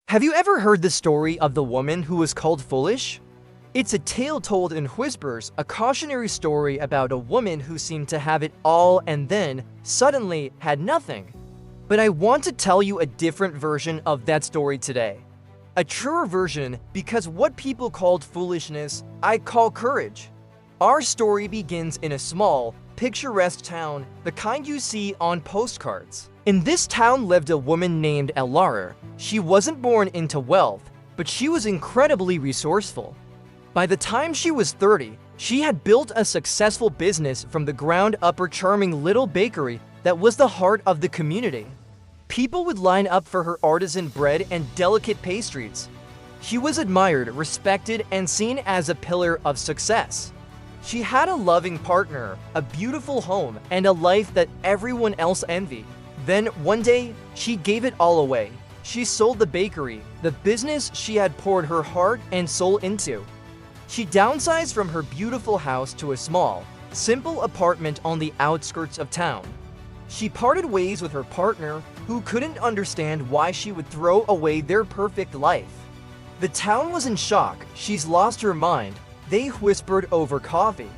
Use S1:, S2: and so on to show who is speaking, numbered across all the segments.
S1: Have you ever heard the story of the woman who was called foolish? It's a tale told in whispers, a cautionary story about a woman who seemed to have it all and then, suddenly, had nothing. But I want to tell you a different version of that story today. A truer version, because what people called foolishness, I call courage. Our story begins in a small, picturesque town, the kind you see on postcards. In this town lived a woman named Elara. She wasn't born into wealth, but she was incredibly resourceful. By the time she was 30, she had built a successful business from the ground up, her charming little bakery that was the heart of the community. People would line up for her artisan bread and delicate pastries. She was admired, respected, and seen as a pillar of success. She had a loving partner, a beautiful home, and a life that everyone else envied. Then, one day, she gave it all away. She sold the bakery, the business she had poured her heart and soul into. She downsized from her beautiful house to a small, simple apartment on the outskirts of town. She parted ways with her partner, who couldn't understand why she would throw away their perfect life. The town was in shock. She's lost her mind, they whispered over coffee.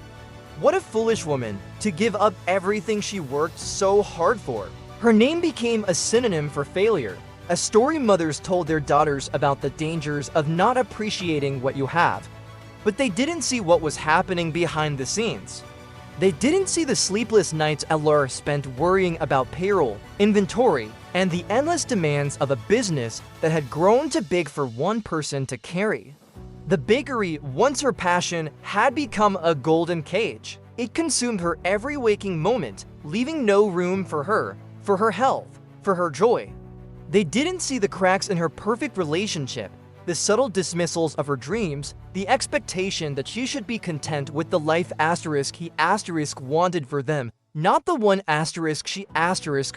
S1: What a foolish woman, to give up everything she worked so hard for. Her name became a synonym for failure, a story mothers told their daughters about the dangers of not appreciating what you have. But they didn't see what was happening behind the scenes. They didn't see the sleepless nights Elara spent worrying about payroll, inventory, and the endless demands of a business that had grown too big for one person to carry. The bakery, once her passion, had become a golden cage. It consumed her every waking moment, leaving no room for her health, for her joy. They didn't see the cracks in her perfect relationship, the subtle dismissals of her dreams, the expectation that she should be content with the life he wanted for them, not the one she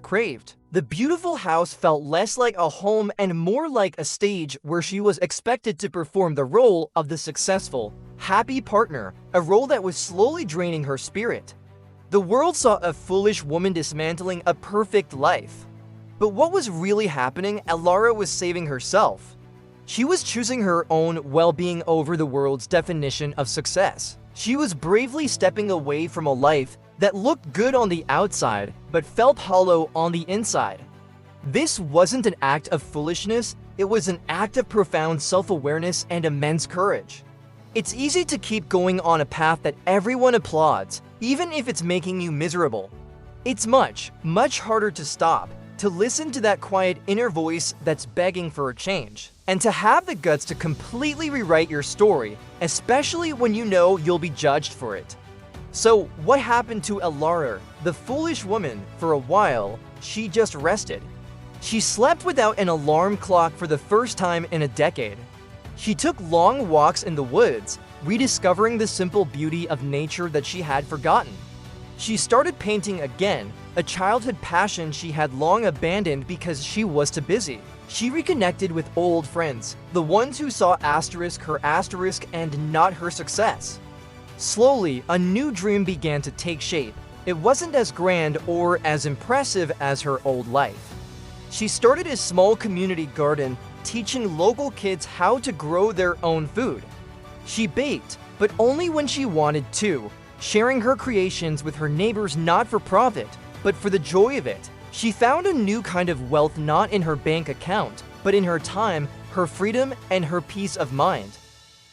S1: craved. The beautiful house felt less like a home and more like a stage where she was expected to perform the role of the successful, happy partner, a role that was slowly draining her spirit. The world saw a foolish woman dismantling a perfect life. But what was really happening? Elara was saving herself. She was choosing her own well-being over the world's definition of success. She was bravely stepping away from a life that looked good on the outside, but felt hollow on the inside. This wasn't an act of foolishness, it was an act of profound self-awareness and immense courage. It's easy to keep going on a path that everyone applauds, even if it's making you miserable. It's much, much harder to stop, to listen to that quiet inner voice that's begging for a change, and to have the guts to completely rewrite your story, especially when you know you'll be judged for it. So, what happened to Elara, the foolish woman? For a while, she just rested. She slept without an alarm clock for the first time in a decade. She took long walks in the woods, rediscovering the simple beauty of nature that she had forgotten. She started painting again, a childhood passion she had long abandoned because she was too busy. She reconnected with old friends, the ones who saw her asterisk and not her success. Slowly, a new dream began to take shape. It wasn't as grand or as impressive as her old life. She started a small community garden, teaching local kids how to grow their own food. She baked, but only when she wanted to, sharing her creations with her neighbors not for profit, but for the joy of it. She found a new kind of wealth not in her bank account, but in her time, her freedom, and her peace of mind.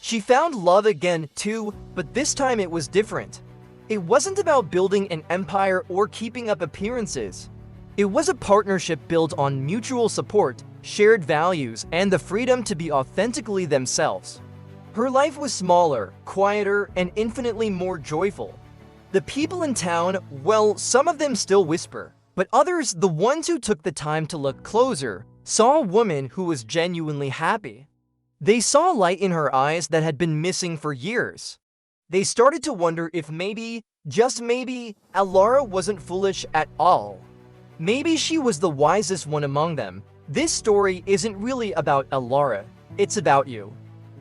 S1: She found love again too, but this time it was different. It wasn't about building an empire or keeping up appearances. It was a partnership built on mutual support, shared values, and the freedom to be authentically themselves. Her life was smaller, quieter, and infinitely more joyful. The people in town, well, some of them still whisper, but others, the ones who took the time to look closer, saw a woman who was genuinely happy. They saw light in her eyes that had been missing for years. They started to wonder if maybe, just maybe, Elara wasn't foolish at all. Maybe she was the wisest one among them. This story isn't really about Elara, it's about you.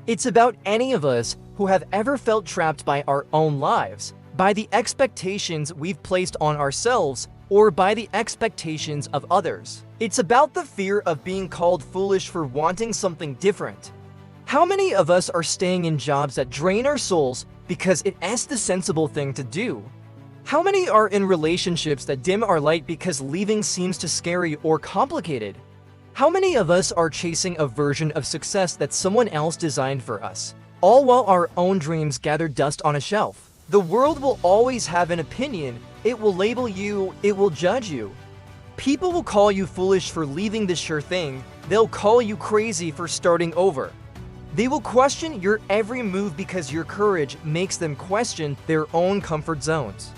S1: It's about any of us who have ever felt trapped by our own lives, by the expectations we've placed on ourselves, or by the expectations of others. It's about the fear of being called foolish for wanting something different. How many of us are staying in jobs that drain our souls because it's the sensible thing to do? How many are in relationships that dim our light because leaving seems too scary or complicated? How many of us are chasing a version of success that someone else designed for us, all while our own dreams gather dust on a shelf? The world will always have an opinion. It will label you, it will judge you. People will call you foolish for leaving the sure thing. They'll call you crazy for starting over. They will question your every move because your courage makes them question their own comfort zones.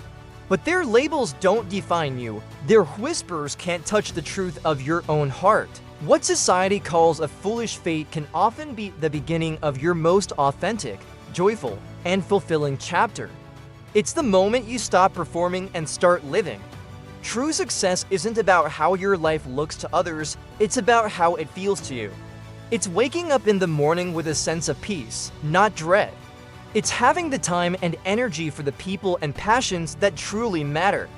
S1: But their labels don't define you. Their whispers can't touch the truth of your own heart. What society calls a foolish fate can often be the beginning of your most authentic, joyful, and fulfilling chapter. It's the moment you stop performing and start living. True success isn't about how your life looks to others, it's about how it feels to you. It's waking up in the morning with a sense of peace, not dread. It's having the time and energy for the people and passions that truly matter.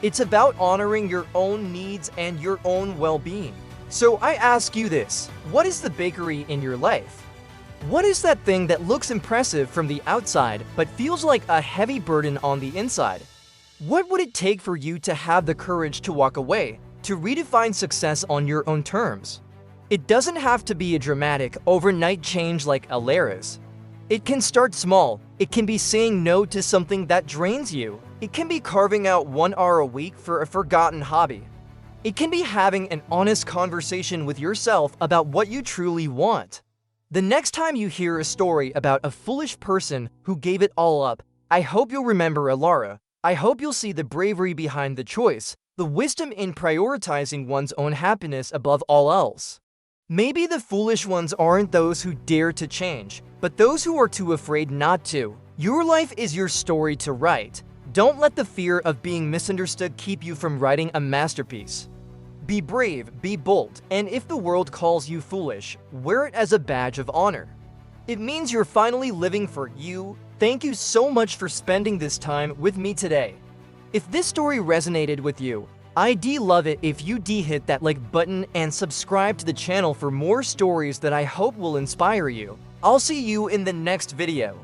S1: It's about honoring your own needs and your own well-being. So I ask you this, what is the bakery in your life? What is that thing that looks impressive from the outside but feels like a heavy burden on the inside? What would it take for you to have the courage to walk away, to redefine success on your own terms? It doesn't have to be a dramatic, overnight change like Alara's. It can start small. It can be saying no to something that drains you. It can be carving out 1 hour a week for a forgotten hobby. It can be having an honest conversation with yourself about what you truly want. The next time you hear a story about a foolish person who gave it all up, I hope you'll remember Alara. I hope you'll see the bravery behind the choice, the wisdom in prioritizing one's own happiness above all else. Maybe the foolish ones aren't those who dare to change, but those who are too afraid not to. Your life is your story to write. Don't let the fear of being misunderstood keep you from writing a masterpiece. Be brave, be bold, and if the world calls you foolish, wear it as a badge of honor. It means you're finally living for you. Thank you so much for spending this time with me today. If this story resonated with you, I'd love it if you hit that like button and subscribe to the channel for more stories that I hope will inspire you. I'll see you in the next video.